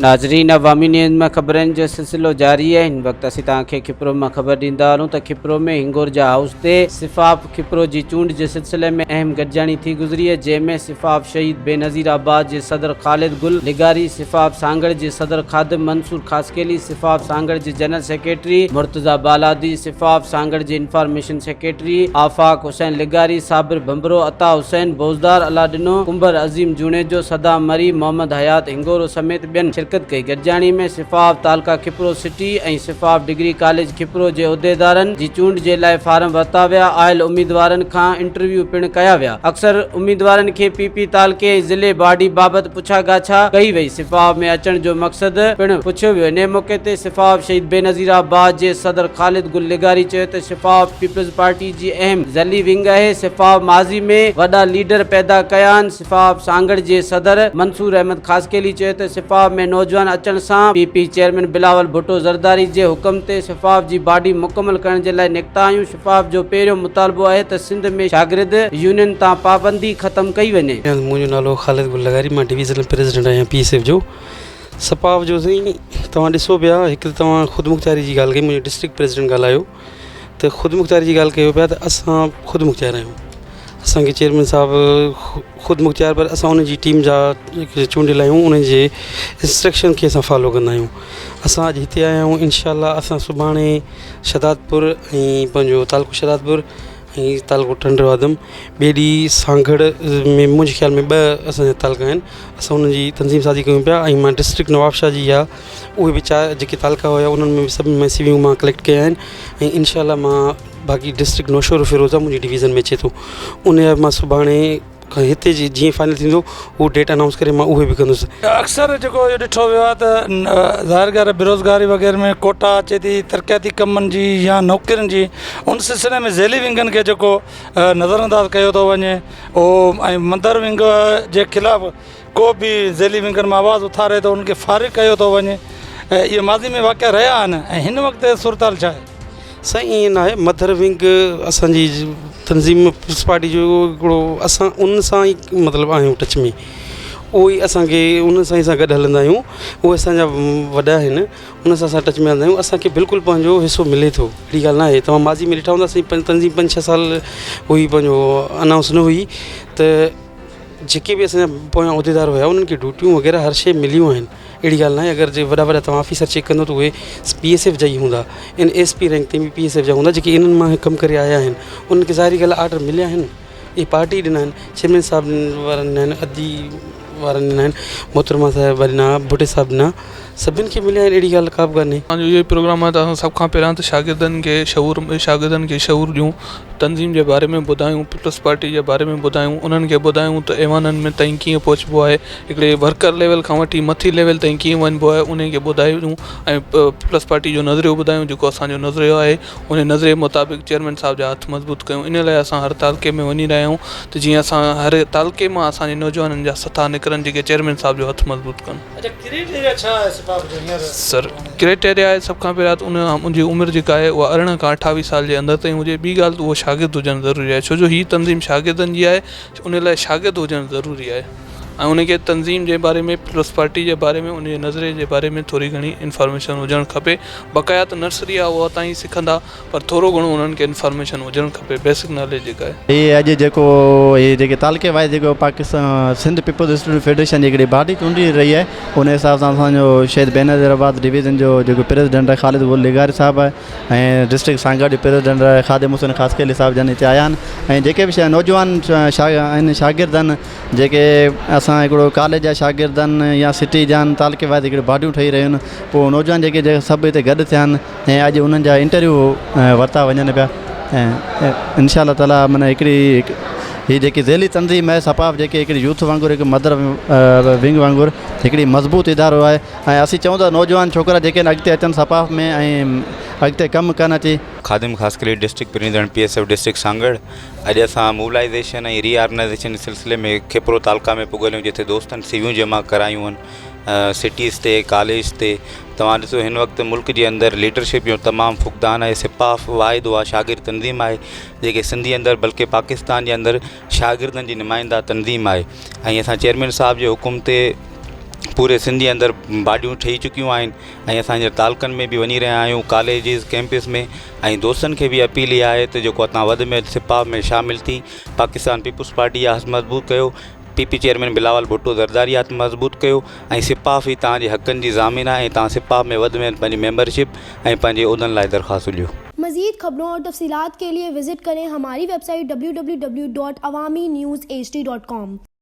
नाज़रीन अवामी न्यूज़ में ख़बरनि जो सिलसिलो जारी है। हिन वक्त असीं तव्हांखे खिप्रो में ख़बर ॾींदा हलूं त खिप्रो में हिंगोरजा हाउस ते सिफ़ाफ खिप्रो जी चूंड जे सिलसिले में अहम गॾिजाणी थी गुज़री है, जंहिंमें सिफ़ाफ शहीद बेनज़ीर आबाद जे सदर ख़ालिद गुल लिगारी, सिफ़ाफ सांगड़ जे सदर खादिम मंसूर खासकेली, सिफ़ाफ सांगड़ जे जनरल सेक्रेटरी मुर्तज़ा बालादी, सिफ़ाफ सांगड़ जे इंफॉर्मेशन सेक्रेटरी आफाक हुसैन लिगारी, साबिर भंबरो, अता हुसैन बोजदार, अलाडिनो कुंबर, अज़ीम जूनेजो, सदाम मरी, मोहम्मद हयात हिंगोरो समेत ॿियनि शिरकत कई। गॾिजाणी में सिफ़ाफ तालका खिप्रो सिटी ऐं सिफ़ाफ डिग्री कॉलेज खिप्रो जे उहिदेदारनि जी चूंड जे लाइ फारम वरिता विया। आयल उम्मीदवारनि खां इंटरव्यू पिणु कया विया। अक्सर उम्मीदवारनि खे पीपी तालके ऐं ज़िले बाडी बाबति पुछा गाछा कई वई। सिफ़ाफ में अचण जो मक़सदु पिणु पुछियो वियो। इन मौक़े ते सिफ़ाफ शहीद बेनज़ीर आबाद जे सदर ख़ालिद गुल लिगारी चयो त सिफ़ाफ पीपल्स पार्टी जी अहम ज़ली विंग आहे। सिफ़ाफ माज़ी में वॾा लीडर पैदा कया आहिनि। सिफ़ाफ सांगड़ जे सदर मंसूर अहमद खासकेली चयो त सिफ़ाफ में नौजवान अचण सां पीपी चेयरमैन बिलावल भुट्टो ज़रदारी जे हुकम ते सिफ़ाफ जी बॉडी मुकमल करण जे लाइ निकिता आहियूं। सिफ़ाफ जो पहिरियों मुतालबो आहे त सिंध में शागिर्द यूनियन तां पाबंदी ख़त्म कई वञे। मुंहिंजो नालो ख़ालिद गुल लगारी, मां डिवीज़नल प्रेसिडेंट आहियां PSF जो। सिफ़ाफ जो साईं तव्हां ॾिसो पिया, हिकु त तव्हां ख़ुदमुख़्तियारी जी ॻाल्हि कई, मुंहिंजो डिस्ट्रिक्ट प्रेसिडेंट ॻाल्हायो त ख़ुदमुख़्तियारी जी ॻाल्हि कयो पिया त असां ख़ुदमुख़्तियार आहियूं। असांखे चेयरमैन साहिबु ख़ुदमुख़्तियार, पर असां उन जी टीम जा जेके चूंडियल आहियूं उन जे इंस्ट्रक्शन खे असां फॉलो कंदा आहियूं। असां अॼु हिते आया आहियूं, इनशाअल्लाह असां सुभाणे शहदादपुर ऐं पंहिंजो तालको शहदादपुर ऐं तालको टंडवादम, ॿिए ॾींहुं सांगड़ में मुंहिंजे ख़्याल में 2 असांजा तालका आहिनि। असां उन जी तंज़ीम साज़ी कयूं पिया ऐं मां डिस्ट्रिक्ट नवाबशाह जी आहे, उहे बि 4 जेके तालका हुया उन्हनि में बि सभु मैसिवियूं मां कलेक्ट कया आहिनि ऐं इनशाअल्लाह मां बाक़ी डिस्ट्रिक्ट नौशहर फिरोज़ा मुंहिंजी डिवीज़न में अचे थो, उन मां सुभाणे हिते जी जीअं फाइनल थींदो उहो डेट अनाउंस करे मां उहे बि कंदुसि। अक्सर जेको इहो ॾिठो वियो आहे त ज़ाहिर ॻाल्हि बेरोज़गारी वग़ैरह में कोटा अचे थी, तरक़ियाती कमनि जी या नौकरियुनि जी, उन सिलसिले में ज़ैली विंगनि खे जेको नज़रअंदाज़ कयो थो वञे, उहो ऐं मंदर विंग जे ख़िलाफ़ु को बि ज़ैली विंगनि में आवाज़ु उथारे थो, उनखे फ़ारिग़ कयो थो वञे। इहे माज़ी में वाक़िया रहिया आहिनि ऐं हिन वक़्तु सूरताल छा आहे? साईं ईअं न आहे, मदर विंग असांजी तंज़ीम पीपल्स पार्टी जो हिकिड़ो, असां उन सां ई मतिलबु आहियूं टच में, उहो ई असांखे उन सां ई असां गॾु हलंदा आहियूं। उहे असांजा वॾा आहिनि, उन सां असां टच में हलंदा आहियूं। असांखे बिल्कुलु पंहिंजो हिसो मिले थो, अहिड़ी ॻाल्हि न आहे। तव्हां माज़ी में ॾिठा हूंदासीं तंज़ीम 5-6 साल हुई, पंहिंजो अनाउंस न हुई त जेके बि असांजा पोयां उहिदेदार हुया उन्हनि खे ड्यूटियूं वग़ैरह हर शइ मिलियूं आहिनि। अहिड़ी ॻाल्हि न आहे। अगरि जे वॾा तव्हां ऑफिसर चेक कंदो त उहे PSF जा ई हूंदा, इन SP रैंक ते बि PSF जा हूंदा, जेके इन्हनि मां कमु करे आया आहिनि। उन्हनि खे ज़ाहिरी ॻाल्हि आर्डर मिलिया आहिनि, इहे पार्टी ॾिना आहिनि, चेयरमैन साहिबु वारनि ॾिना आहिनि, अदी वारनि ॾिना आहिनि, मोहतरमा साहिब ॾिना, भुटे साहिबु ॾिना, सभिनि खे मिलिया आहिनि। अहिड़ी ॻाल्हि का बि कान्हे। असांजो इहो प्रोग्राम आहे त असां सभ खां पहिरियां त शागिर्दनि खे शऊर ॾियूं, तंज़ीम जे बारे में ॿुधायूं, पीपल्स पार्टी जे बारे में ॿुधायूं, उन्हनि खे ॿुधायूं त ऐवाननि में ताईं कीअं पहुचबो आहे, हिकिड़े वर्कर लेवल खां वठी मथी लेवल ताईं कीअं वञिबो आहे, उन खे ॿुधायूं ऐं पीपल्स पार्टी जो नज़रियो ॿुधायूं, जेको असांजो नज़रियो आहे उन नज़रिए मुताबिक़ चेयरमैन साहिब जा हथ मज़बूत कयूं। इन लाइ असां हर तालके में वञी रहिया आहियूं त जीअं असां हर तालके मां असांजे नौजवाननि जा सथा निकिरनि, जेके चेयरमैन साहिब जो हथ मज़बूत कनि। सर क्राइटेरिया आहे सभ खां पहिरियां त मुंहिंजी उमिरि जेका आहे उहा 18 खां 28 साल जे अंदरि ताईं हुजे। ॿी ॻाल्हि त उहो शागिर्द हुजणु ज़रूरी आहे, छो जो हीअ तंज़ीम शागिर्दनि जी आहे, उन लाइ शागिर्द हुजणु ज़रूरी आहे ऐं उनखे तंज़ीम जे बारे में, पीपल्स पार्टी जे बारे में, उन जे नज़रिए जे बारे में थोरी घणी इंफॉर्मेशन हुजणु खपे। बक़ाया त नर्सरी आहे उहा ताईं सिखंदा, पर थोरो घणो उन्हनि खे इंफॉर्मेशन हुजणु खपे, बेसिक नॉलेज जेका आहे। हीअ अॼु जेको हीअ जेके तालके वाइज़ जेको Pakistan Sindh peoples student federation जी हिकिड़ी बॉडी चूंडी रही आहे, उन हिसाब सां असांजो शहीद बेनज़ीर आबाद डिवीज़न जो जेको प्रेसिडेंट आहे ख़ालिद गुल लिगारी साहिबु आहे ऐं डिस्ट्रिक्ट सांगड़ जो प्रेसिडेंट आहे खादिम हुसैन खासकेली साहिबु जन हिते आया आहिनि। ऐं जेके बि नौजवान आहिनि शागिर्द आहिनि, जेके असां हिकिड़ो कॉलेज जा शागिर्द आहिनि या सिटी जा आहिनि, तालके वाइज़ हिकिड़ियूं बॉडियूं ठही रहियूं आहिनि, पोइ नौजवान जेके सभु हिते गॾु थिया आहिनि ऐं अॼु उन्हनि जा इंटरव्यू वरिता वञनि पिया ऐं इंशाअल्लाह ताला माना हिकिड़ी हीअ जेकी ज़ैली तंज़ीम आहे सफ़ाफ, जेके हिकिड़ी यूथ वांगुरु, हिकु मदर विंग वांगुरु हिकिड़ी मज़बूत इदारो आहे ऐं असीं चऊं था नौजवान छोकिरा जेके अॻिते अचनि सफ़ाफ में ऐं अॻिते कमु कनि अची। Khadim Khaskheli district president PSF district Sanghar. अॼु असां मोबिलाइज़ेशन ऐं रीऑर्गनाइज़ेशन जे सिलसिले में खिप्रो तालका में पुॻल आहियूं, जिथे दोस्तनि सीवियूं जमा करायूं आहिनि सिटीज़ ते, कॉलेज ते। तव्हां ॾिसो हिन वक़्तु मुल्क जे अंदरि लीडरशिप जो तमामु फुक़दान आहे। सिफ़ाफ वाहिद उहा शागिर्द तंज़ीम आहे जेके सिंधी अंदरि बल्कि पाकिस्तान जे अंदरि शागिर्दनि जी नुमाइंदा तंज़ीम आहे ऐं असां चेयरमैन साहिब जे हुकुम ते पूरे सिंध जे अंदरि बाडियूं ठही चुकियूं आहिनि ऐं असांजे तालुकनि में बि वञी रहिया आहियूं, कॉलेजिस कैंपस में, ऐं दोस्तनि खे बि अपील इहा आहे त जेको तव्हां वधि में सिपाह में शामिल थी पाकिस्तान पीपुल्स पार्टी आहे मज़बूत कयो, पीपी चेयरमैन बिलावल भुट्टो ज़रदारी आहे मज़बूत कयो, ऐं सिपाह ई तव्हांजे हक़नि जी ज़ामिन आहे, ऐं तव्हां सिपाह में वधि में पंहिंजी मेंबरशिप ऐं पंहिंजे उहिदनि लाइ दरख़्वास्त ॾियो। मज़ीद खबरों और तफसीलात के लिए विजिट करें हमारी वेबसाइट www.awamiNewsHD.com।